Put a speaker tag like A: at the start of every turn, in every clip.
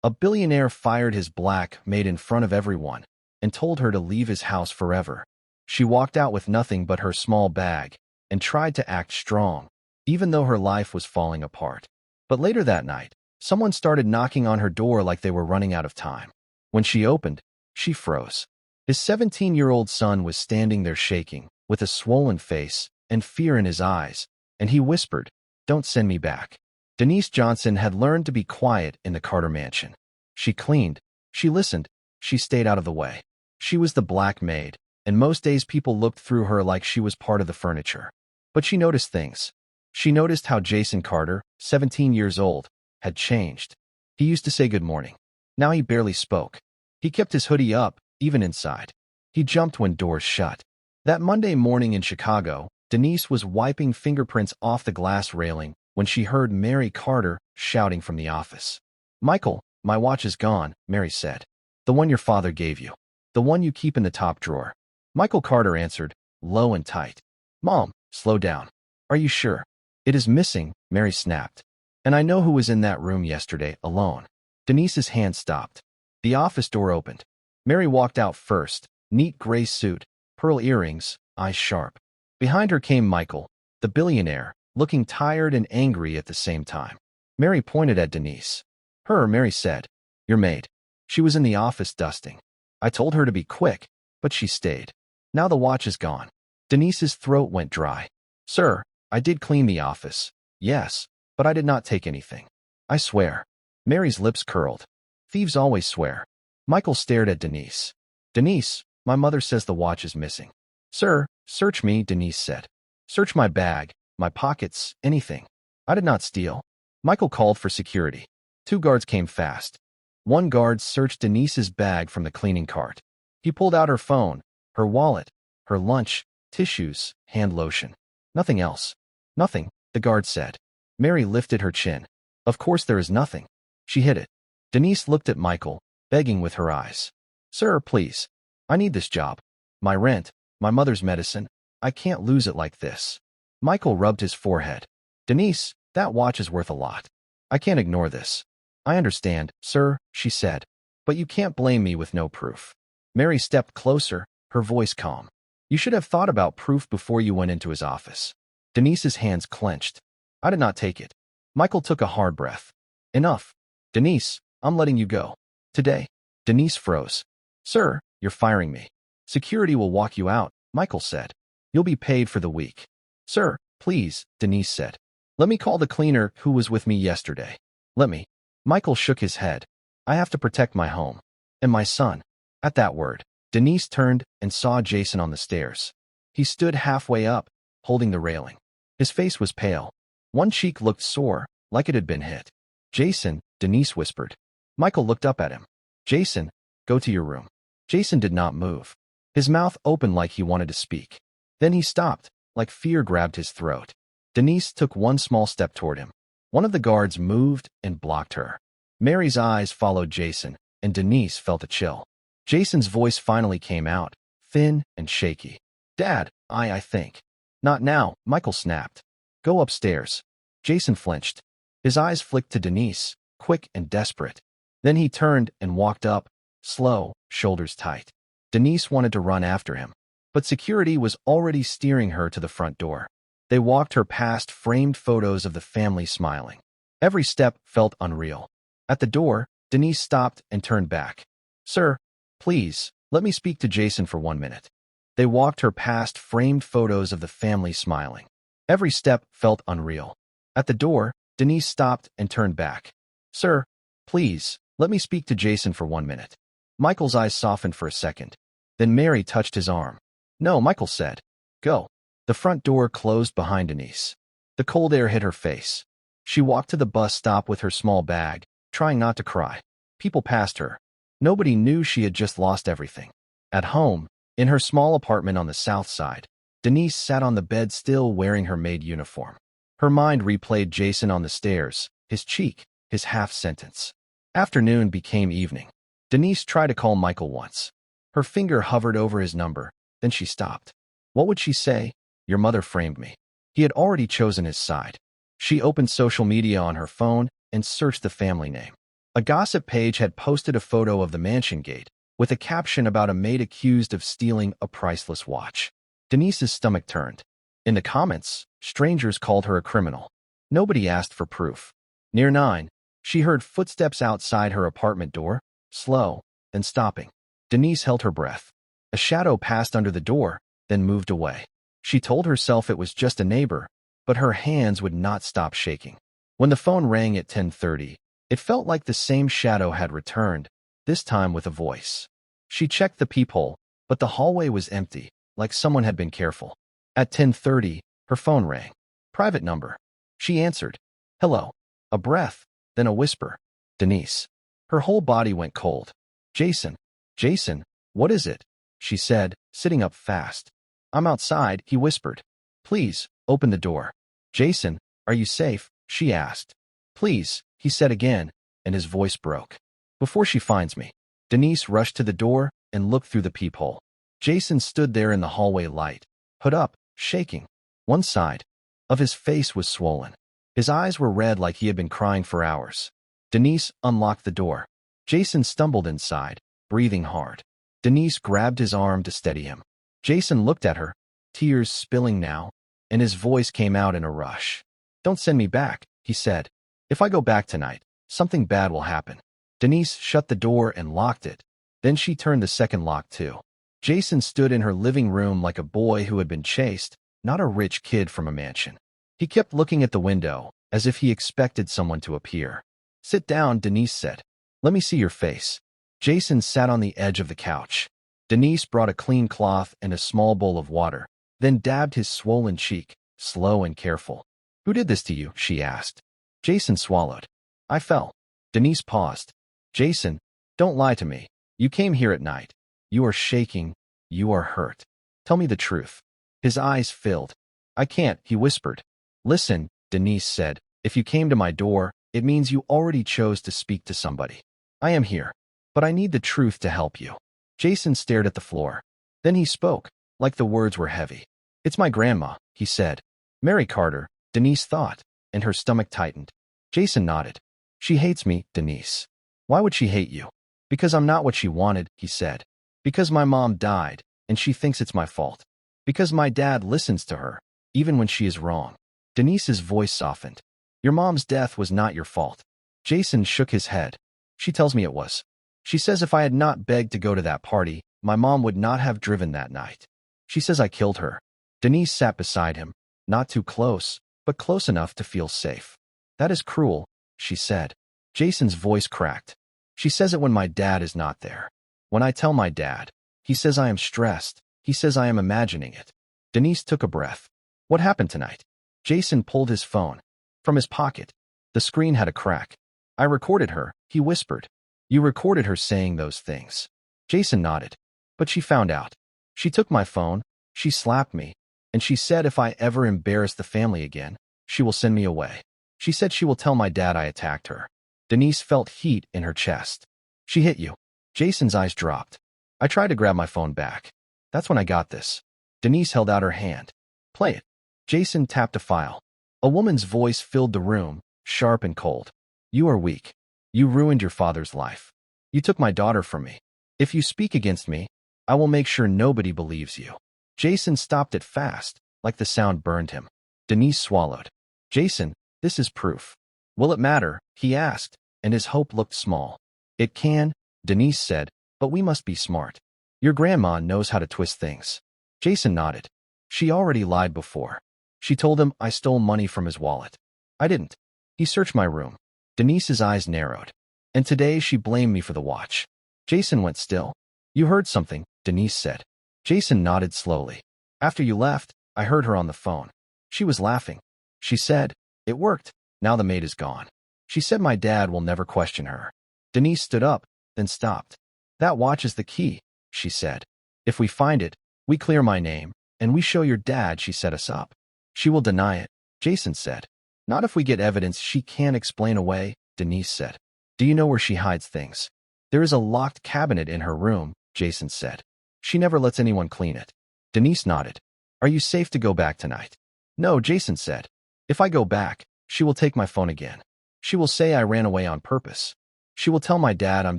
A: A billionaire fired his black maid in front of everyone and told her to leave his house forever. She walked out with nothing but her small bag and tried to act strong, even though her life was falling apart. But later that night, someone started knocking on her door like they were running out of time. When she opened, she froze. His 17-year-old son was standing there shaking, with a swollen face and fear in his eyes, and he whispered, "Don't send me back." Denise Johnson had learned to be quiet in the Carter mansion. She cleaned, she listened, she stayed out of the way. She was the black maid, and most days people looked through her like she was part of the furniture. But she noticed things. She noticed how Jason Carter, 17 years old, had changed. He used to say good morning. Now he barely spoke. He kept his hoodie up, even inside. He jumped when doors shut. That Monday morning in Chicago, Denise was wiping fingerprints off the glass railing when she heard Mary Carter shouting from the office. "Michael, my watch is gone," Mary said. "The one your father gave you. The one you keep in the top drawer." Michael Carter answered, low and tight. "Mom, slow down. Are you sure?" "It is missing," Mary snapped. "And I know who was in that room yesterday, alone." Denise's hand stopped. The office door opened. Mary walked out first, neat gray suit, pearl earrings, eyes sharp. Behind her came Michael, the billionaire, looking tired and angry at the same time. Mary pointed at Denise. Mary said, "Your maid. She was in the office dusting. I told her to be quick, but she stayed. Now the watch is gone." Denise's throat went dry. "Sir, I did clean the office. Yes, but I did not take anything. I swear." Mary's lips curled. Thieves always swear. Michael stared at Denise. "Denise, my mother says the watch is missing." "Sir, search me," Denise said. "Search my bag, my pockets, anything. I did not steal." Michael called for security. 2 guards came fast. One guard searched Denise's bag from the cleaning cart. He pulled out her phone, her wallet, her lunch, tissues, hand lotion. "Nothing else." "Nothing," the guard said. Mary lifted her chin. "Of course there is nothing." She hid it. Denise looked at Michael, begging with her eyes. "Sir, please. I need this job. My rent, my mother's medicine. I can't lose it like this." Michael rubbed his forehead. "Denise, that watch is worth a lot. I can't ignore this." "I understand, sir," she said. "But you can't blame me with no proof." Mary stepped closer, her voice calm. "You should have thought about proof before you went into his office." Denise's hands clenched. "I did not take it." Michael took a hard breath. "Enough. Denise, I'm letting you go. Today." Denise froze. "Sir, you're firing me." "Security will walk you out," Michael said. "You'll be paid for the week." "Sir, please," Denise said. "Let me call the cleaner who was with me yesterday. Let me." Michael shook his head. "I have to protect my home. And my son." At that word, Denise turned and saw Jason on the stairs. He stood halfway up, holding the railing. His face was pale. One cheek looked sore, like it had been hit. "Jason," Denise whispered. Michael looked up at him. "Jason, go to your room." Jason did not move. His mouth opened like he wanted to speak. Then he stopped, like fear grabbed his throat. Denise took one small step toward him. One of the guards moved and blocked her. Mary's eyes followed Jason, and Denise felt a chill. Jason's voice finally came out, thin and shaky. "Dad, I think." "Not now," Michael snapped. "Go upstairs." Jason flinched. His eyes flicked to Denise, quick and desperate. Then he turned and walked up, slow, shoulders tight. Denise wanted to run after him, but security was already steering her to the front door. They walked her past framed photos of the family smiling. Every step felt unreal. At the door, Denise stopped and turned back. "Sir, please, let me speak to Jason for 1 minute." They walked her past framed photos of the family smiling. Every step felt unreal. At the door, Denise stopped and turned back. "Sir, please, let me speak to Jason for 1 minute." Michael's eyes softened for a second. Then Mary touched his arm. "No," Michael said. "Go." The front door closed behind Denise. The cold air hit her face. She walked to the bus stop with her small bag, trying not to cry. People passed her. Nobody knew she had just lost everything. At home, in her small apartment on the south side, Denise sat on the bed still wearing her maid uniform. Her mind replayed Jason on the stairs, his cheek, his half-sentence. Afternoon became evening. Denise tried to call Michael once. Her finger hovered over his number, then she stopped. What would she say? Your mother framed me. He had already chosen his side. She opened social media on her phone and searched the family name. A gossip page had posted a photo of the mansion gate, with a caption about a maid accused of stealing a priceless watch. Denise's stomach turned. In the comments, strangers called her a criminal. Nobody asked for proof. Near 9, she heard footsteps outside her apartment door, slow, then stopping. Denise held her breath. A shadow passed under the door, then moved away. She told herself it was just a neighbor, but her hands would not stop shaking. When the phone rang at 10:30, it felt like the same shadow had returned, this time with a voice. She checked the peephole, but the hallway was empty, like someone had been careful. At 10:30, her phone rang. Private number. She answered. Hello. A breath, then a whisper. Denise. Her whole body went cold. Jason. Jason, what is it? She said, sitting up fast. I'm outside, he whispered. Please, open the door. Jason, are you safe? She asked. Please, he said again, and his voice broke. Before she finds me. Denise rushed to the door and looked through the peephole. Jason stood there in the hallway light, hood up, shaking. One side of his face was swollen. His eyes were red like he had been crying for hours. Denise unlocked the door. Jason stumbled inside, breathing hard. Denise grabbed his arm to steady him. Jason looked at her, tears spilling now, and his voice came out in a rush. Don't send me back, he said. If I go back tonight, something bad will happen. Denise shut the door and locked it. Then she turned the second lock too. Jason stood in her living room like a boy who had been chased, not a rich kid from a mansion. He kept looking at the window, as if he expected someone to appear. Sit down, Denise said. Let me see your face. Jason sat on the edge of the couch. Denise brought a clean cloth and a small bowl of water, then dabbed his swollen cheek, slow and careful. Who did this to you? She asked. Jason swallowed. I fell. Denise paused. Jason, don't lie to me. You came here at night. You are shaking. You are hurt. Tell me the truth. His eyes filled. I can't, he whispered. Listen, Denise said. If you came to my door, it means you already chose to speak to somebody. I am here. But I need the truth to help you. Jason stared at the floor. Then he spoke, like the words were heavy. It's my grandma, he said. Mary Carter, Denise thought, and her stomach tightened. Jason nodded. She hates me, Denise. Why would she hate you? Because I'm not what she wanted, he said. Because my mom died, and she thinks it's my fault. Because my dad listens to her, even when she is wrong. Denise's voice softened. Your mom's death was not your fault. Jason shook his head. She tells me it was. She says if I had not begged to go to that party, my mom would not have driven that night. She says I killed her. Denise sat beside him, not too close, but close enough to feel safe. That is cruel, she said. Jason's voice cracked. She says it when my dad is not there. When I tell my dad, he says I am stressed. He says I am imagining it. Denise took a breath. What happened tonight? Jason pulled his phone from his pocket. The screen had a crack. I recorded her, he whispered. You recorded her saying those things. Jason nodded. But she found out. She took my phone, she slapped me, and she said if I ever embarrass the family again, she will send me away. She said she will tell my dad I attacked her. Denise felt heat in her chest. She hit you. Jason's eyes dropped. I tried to grab my phone back. That's when I got this. Denise held out her hand. Play it. Jason tapped a file. A woman's voice filled the room, sharp and cold. You are weak. You ruined your father's life. You took my daughter from me. If you speak against me, I will make sure nobody believes you. Jason stopped it fast, like the sound burned him. Denise swallowed. Jason, this is proof. Will it matter? He asked, and his hope looked small. It can, Denise said, but we must be smart. Your grandma knows how to twist things. Jason nodded. She already lied before. She told him I stole money from his wallet. I didn't. He searched my room. Denise's eyes narrowed. And today she blamed me for the watch. Jason went still. You heard something, Denise said. Jason nodded slowly. After you left, I heard her on the phone. She was laughing. She said, it worked. Now the maid is gone. She said my dad will never question her. Denise stood up, then stopped. That watch is the key, she said. If we find it, we clear my name, and we show your dad she set us up. She will deny it, Jason said. Not if we get evidence she can't explain away, Denise said. Do you know where she hides things? There is a locked cabinet in her room, Jason said. She never lets anyone clean it. Denise nodded. Are you safe to go back tonight? No, Jason said. If I go back, she will take my phone again. She will say I ran away on purpose. She will tell my dad I'm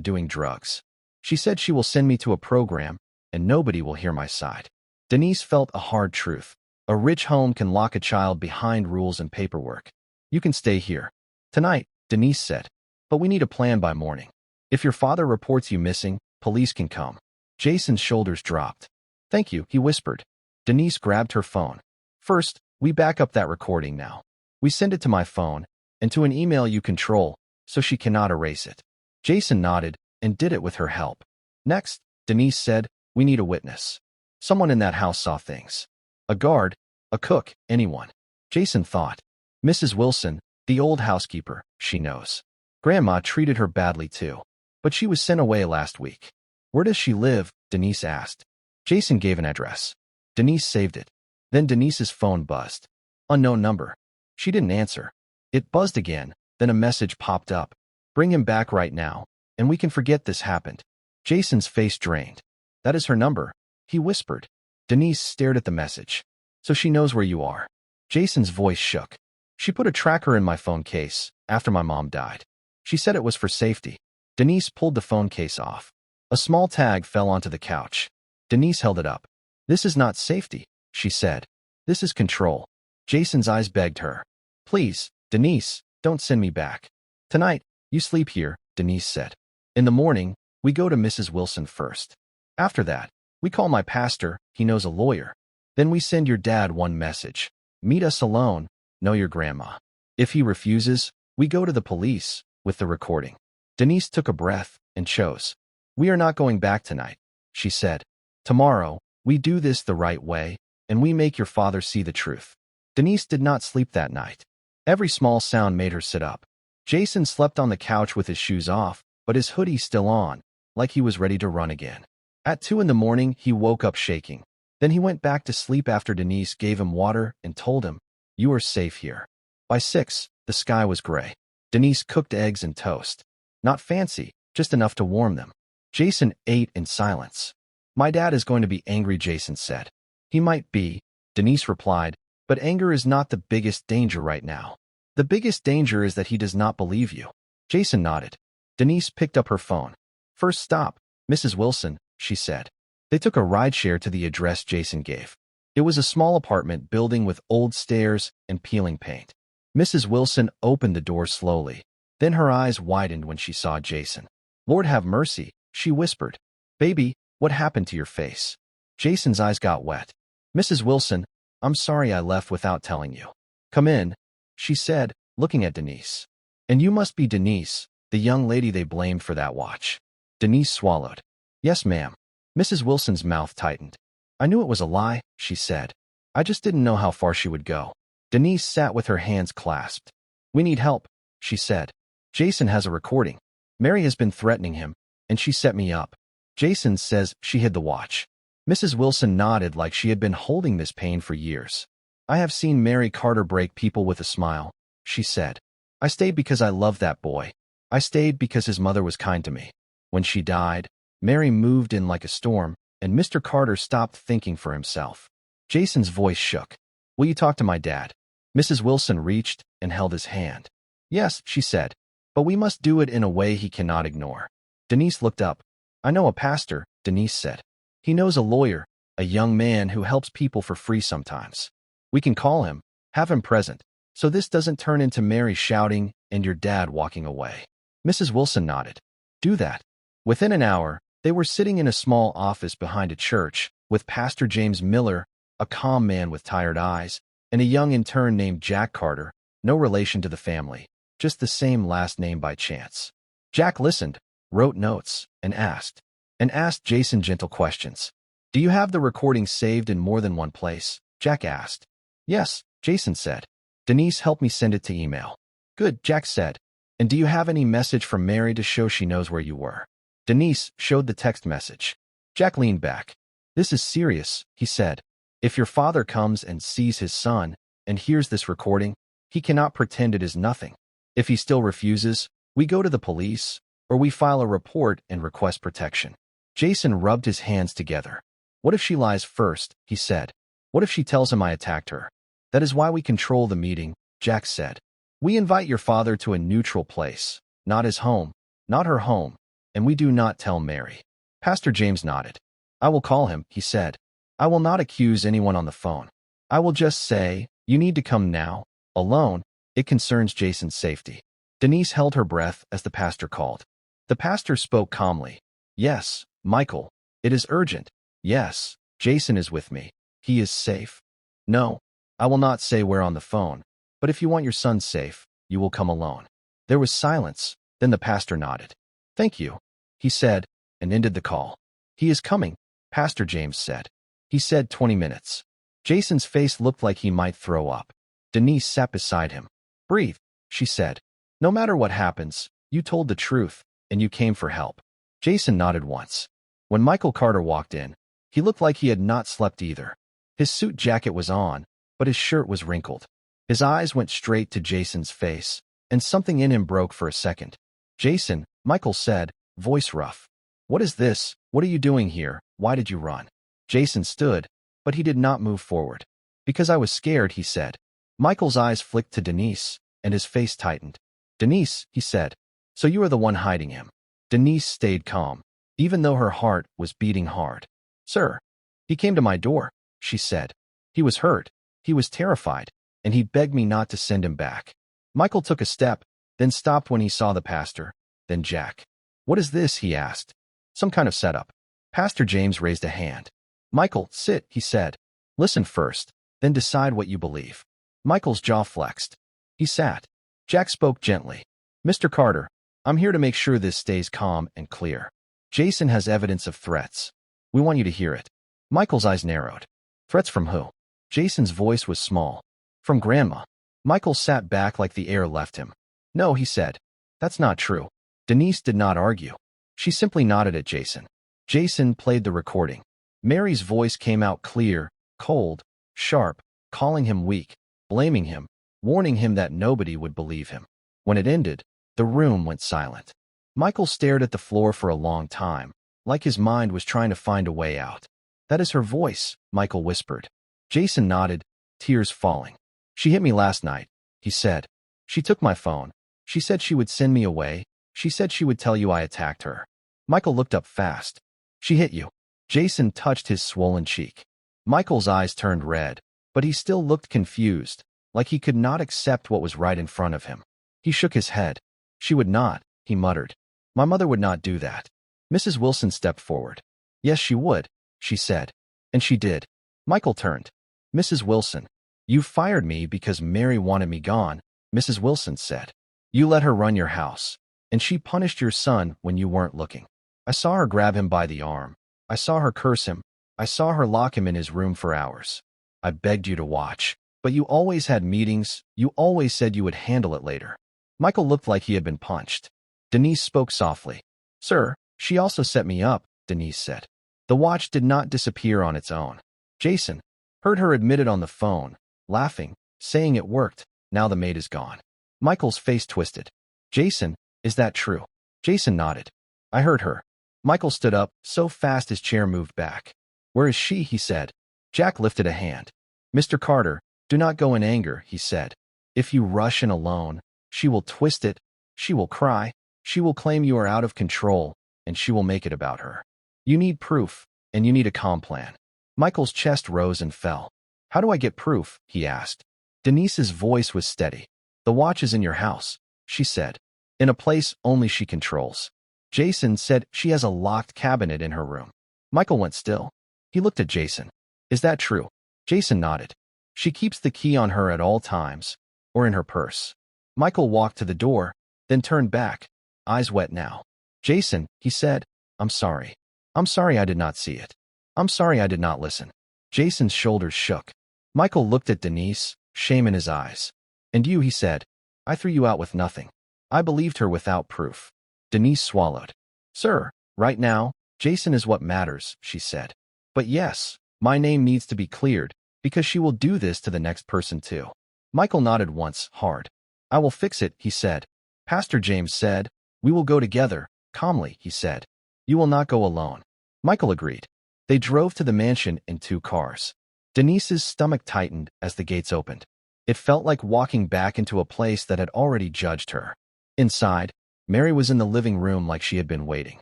A: doing drugs. She said she will send me to a program, and nobody will hear my side. Denise felt a hard truth. A rich home can lock a child behind rules and paperwork. You can stay here. Tonight, Denise said. But we need a plan by morning. If your father reports you missing, police can come. Jason's shoulders dropped. Thank you, he whispered. Denise grabbed her phone. First, we back up that recording now. We send it to my phone, and to an email you control, so she cannot erase it. Jason nodded, and did it with her help. Next, Denise said, we need a witness. Someone in that house saw things. A guard, a cook, anyone. Jason thought. Mrs. Wilson, the old housekeeper, she knows. Grandma treated her badly too. But she was sent away last week. Where does she live? Denise asked. Jason gave an address. Denise saved it. Then Denise's phone buzzed. Unknown number. She didn't answer. It buzzed again, then a message popped up. Bring him back right now, and we can forget this happened. Jason's face drained. That is her number, he whispered. Denise stared at the message. So she knows where you are. Jason's voice shook. She put a tracker in my phone case after my mom died. She said it was for safety. Denise pulled the phone case off. A small tag fell onto the couch. Denise held it up. This is not safety, she said. This is control. Jason's eyes begged her. Please, Denise, don't send me back. Tonight, you sleep here, Denise said. In the morning, we go to Mrs. Wilson first. After that, we call my pastor, he knows a lawyer. Then we send your dad one message. Meet us alone, know your grandma. If he refuses, we go to the police with the recording. Denise took a breath and chose. We are not going back tonight, she said. Tomorrow, we do this the right way, and we make your father see the truth. Denise did not sleep that night. Every small sound made her sit up. Jason slept on the couch with his shoes off, but his hoodie still on, like he was ready to run again. At 2 in the morning, he woke up shaking. Then he went back to sleep after Denise gave him water and told him, you are safe here. By 6, the sky was gray. Denise cooked eggs and toast. Not fancy, just enough to warm them. Jason ate in silence. My dad is going to be angry, Jason said. He might be, Denise replied, but anger is not the biggest danger right now. The biggest danger is that he does not believe you. Jason nodded. Denise picked up her phone. First stop, Mrs. Wilson, she said. They took a rideshare to the address Jason gave. It was a small apartment building with old stairs and peeling paint. Mrs. Wilson opened the door slowly. Then her eyes widened when she saw Jason. Lord have mercy, she whispered. Baby, what happened to your face? Jason's eyes got wet. Mrs. Wilson, I'm sorry I left without telling you. Come in, she said, looking at Denise. And you must be Denise, the young lady they blamed for that watch. Denise swallowed. Yes, ma'am. Mrs. Wilson's mouth tightened. I knew it was a lie, she said. I just didn't know how far she would go. Denise sat with her hands clasped. We need help, she said. Jason has a recording. Mary has been threatening him, and she set me up. Jason says she hid the watch. Mrs. Wilson nodded like she had been holding this pain for years. I have seen Mary Carter break people with a smile, she said. I stayed because I loved that boy. I stayed because his mother was kind to me. When she died, Mary moved in like a storm, and Mr. Carter stopped thinking for himself. Jason's voice shook. Will you talk to my dad? Mrs. Wilson reached and held his hand. Yes, she said. But we must do it in a way he cannot ignore. Denise looked up. I know a pastor, Denise said. He knows a lawyer, a young man who helps people for free sometimes. We can call him, have him present, so this doesn't turn into Mary shouting and your dad walking away. Mrs. Wilson nodded. Do that. Within an hour, they were sitting in a small office behind a church with Pastor James Miller, a calm man with tired eyes, and a young intern named Jack Carter, no relation to the family, just the same last name by chance. Jack listened, wrote notes, and asked Jason gentle questions. Do you have the recording saved in more than one place? Jack asked. Yes, Jason said. Denise helped me send it to email. Good, Jack said. And do you have any message from Mary to show she knows where you were? Denise showed the text message. Jack leaned back. This is serious, he said. If your father comes and sees his son and hears this recording, he cannot pretend it is nothing. If he still refuses, we go to the police, or we file a report and request protection. Jason rubbed his hands together. What if she lies first, he said. What if she tells him I attacked her? That is why we control the meeting, Jack said. We invite your father to a neutral place, not his home, not her home, and we do not tell Mary. Pastor James nodded. I will call him, he said. I will not accuse anyone on the phone. I will just say, you need to come now, alone. It concerns Jason's safety. Denise held her breath as the pastor called. The pastor spoke calmly. Yes, Michael, it is urgent. Yes, Jason is with me. He is safe. No, I will not say where on the phone, but if you want your son safe, you will come alone. There was silence, then the pastor nodded. Thank you, he said, and ended the call. He is coming, Pastor James said. He said 20 minutes. Jason's face looked like he might throw up. Denise sat beside him. Breathe, she said. No matter what happens, you told the truth, and you came for help. Jason nodded once. When Michael Carter walked in, he looked like he had not slept either. His suit jacket was on, but his shirt was wrinkled. His eyes went straight to Jason's face, and something in him broke for a second. Jason, Michael said, voice rough. What is this? What are you doing here? Why did you run? Jason stood, but he did not move forward. Because I was scared, he said. Michael's eyes flicked to Denise, and his face tightened. Denise, he said. So you are the one hiding him. Denise stayed calm, even though her heart was beating hard. Sir, he came to my door, she said. He was hurt, he was terrified, and he begged me not to send him back. Michael took a step, then stopped when he saw the pastor, then Jack. What is this? He asked. Some kind of setup. Pastor James raised a hand. Michael, sit, he said. Listen first, then decide what you believe. Michael's jaw flexed. He sat. Jack spoke gently. Mr. Carter, I'm here to make sure this stays calm and clear. Jason has evidence of threats. We want you to hear it. Michael's eyes narrowed. Threats from who? Jason's voice was small. From Grandma. Michael sat back like the air left him. No, he said. That's not true. Denise did not argue. She simply nodded at Jason. Jason played the recording. Mary's voice came out clear, cold, sharp, calling him weak, blaming him, warning him that nobody would believe him. When it ended, the room went silent. Michael stared at the floor for a long time, like his mind was trying to find a way out. That is her voice, Michael whispered. Jason nodded, tears falling. She hit me last night, he said. She took my phone. She said she would send me away. She said she would tell you I attacked her. Michael looked up fast. She hit you. Jason touched his swollen cheek. Michael's eyes turned red, but he still looked confused, like he could not accept what was right in front of him. He shook his head. She would not, he muttered. My mother would not do that. Mrs. Wilson stepped forward. Yes, she would, she said. And she did. Michael turned. Mrs. Wilson, you fired me because Mary wanted me gone, Mrs. Wilson said. You let her run your house, and she punished your son when you weren't looking. I saw her grab him by the arm. I saw her curse him. I saw her lock him in his room for hours. I begged you to watch, but you always had meetings. You always said you would handle it later. Michael looked like he had been punched. Denise spoke softly. Sir, she also set me up, Denise said. The watch did not disappear on its own. Jason heard her admit it on the phone, laughing, saying it worked. Now the maid is gone. Michael's face twisted. Jason, is that true? Jason nodded. I heard her. Michael stood up, so fast his chair moved back. Where is she? He said. Jack lifted a hand. Mr. Carter, do not go in anger, he said. If you rush in alone, she will twist it. She will cry. She will claim you are out of control, and she will make it about her. You need proof, and you need a calm plan. Michael's chest rose and fell. How do I get proof? He asked. Denise's voice was steady. The watch is in your house, she said. In a place only she controls. Jason said she has a locked cabinet in her room. Michael went still. He looked at Jason. Is that true? Jason nodded. She keeps the key on her at all times, or in her purse. Michael walked to the door, then turned back, eyes wet now. Jason, he said, I'm sorry. I'm sorry I did not see it. I'm sorry I did not listen. Jason's shoulders shook. Michael looked at Denise, shame in his eyes. And you, he said. I threw you out with nothing. I believed her without proof. Denise swallowed. Sir, right now, Jason is what matters, she said. But yes, my name needs to be cleared, because she will do this to the next person too. Michael nodded once, hard. I will fix it, he said. Pastor James said, we will go together, calmly, he said. You will not go alone. Michael agreed. They drove to the mansion in 2 cars. Denise's stomach tightened as the gates opened. It felt like walking back into a place that had already judged her. Inside, Mary was in the living room like she had been waiting.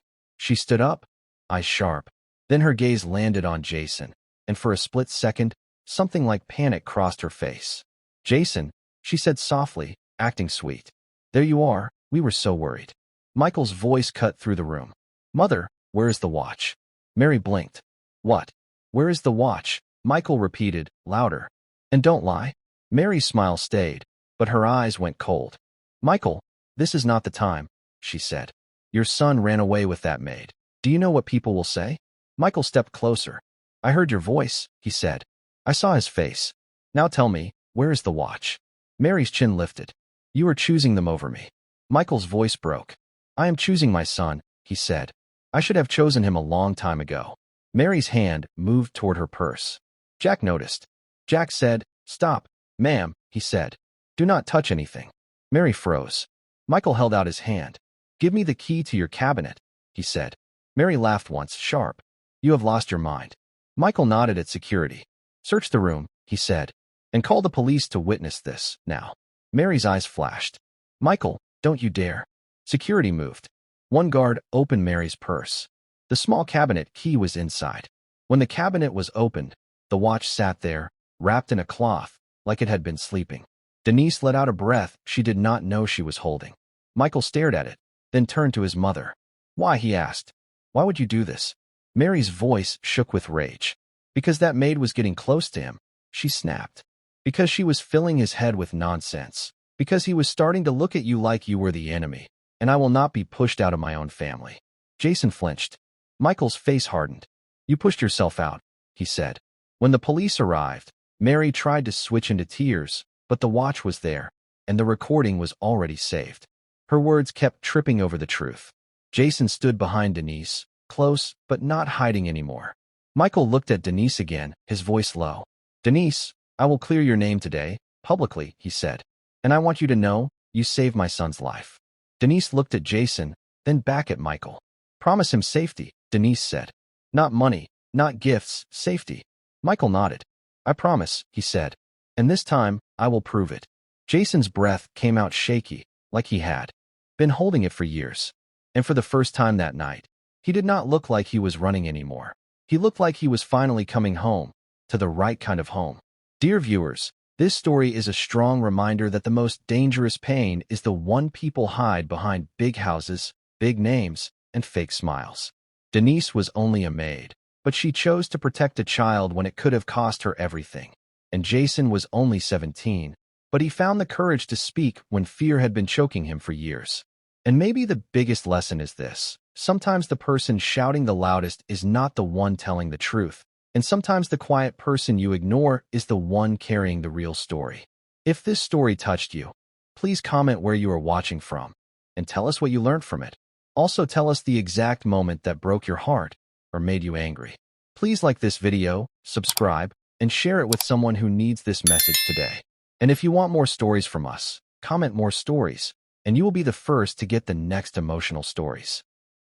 A: She stood up, eyes sharp. Then her gaze landed on Jason, and for a split second, something like panic crossed her face. "Jason," she said softly, acting sweet. "There you are. We were so worried." Michael's voice cut through the room. "Mother, where is the watch?" Mary blinked. "What? Where is the watch?" Michael repeated, louder. "And don't lie." Mary's smile stayed, but her eyes went cold. "Michael, this is not the time," she said. "Your son ran away with that maid. Do you know what people will say?" Michael stepped closer. "I heard your voice," he said. "I saw his face. Now tell me, where is the watch?" Mary's chin lifted. "You are choosing them over me." Michael's voice broke. "I am choosing my son," he said. "I should have chosen him a long time ago." Mary's hand moved toward her purse. Jack noticed. Jack said, "Stop, ma'am," he said. "Do not touch anything." Mary froze. Michael held out his hand. "Give me the key to your cabinet," he said. Mary laughed once, sharp. "You have lost your mind." Michael nodded at security. "Search the room," he said, "and call the police to witness this, now." Mary's eyes flashed. "Michael, don't you dare." Security moved. One guard opened Mary's purse. The small cabinet key was inside. When the cabinet was opened, the watch sat there, wrapped in a cloth, like it had been sleeping. Denise let out a breath she did not know she was holding. Michael stared at it, then turned to his mother. "Why?" he asked. "Why would you do this?" Mary's voice shook with rage. "Because that maid was getting close to him," she snapped. "Because she was filling his head with nonsense. Because he was starting to look at you like you were the enemy. And I will not be pushed out of my own family." Jason flinched. Michael's face hardened. "You pushed yourself out," he said. When the police arrived, Mary tried to switch into tears, but the watch was there, and the recording was already saved. Her words kept tripping over the truth. Jason stood behind Denise, close but not hiding anymore. Michael looked at Denise again, his voice low. "Denise, I will clear your name today, publicly," he said. "And I want you to know, you saved my son's life." Denise looked at Jason, then back at Michael. "Promise him safety," Denise said. "Not money, not gifts, safety." Michael nodded. "I promise," he said. "And this time, I will prove it." Jason's breath came out shaky, like he had been holding it for years. And for the first time that night, he did not look like he was running anymore. He looked like he was finally coming home, to the right kind of home. Dear viewers, this story is a strong reminder that the most dangerous pain is the one people hide behind big houses, big names, and fake smiles. Denise was only a maid, but she chose to protect a child when it could have cost her everything. And Jason was only 17, but he found the courage to speak when fear had been choking him for years. And maybe the biggest lesson is this: sometimes the person shouting the loudest is not the one telling the truth, and sometimes the quiet person you ignore is the one carrying the real story. If this story touched you, please comment where you are watching from, and tell us what you learned from it. Also tell us the exact moment that broke your heart or made you angry. Please like this video, subscribe, and share it with someone who needs this message today. And if you want more stories from us, comment more stories, and you will be the first to get the next emotional stories.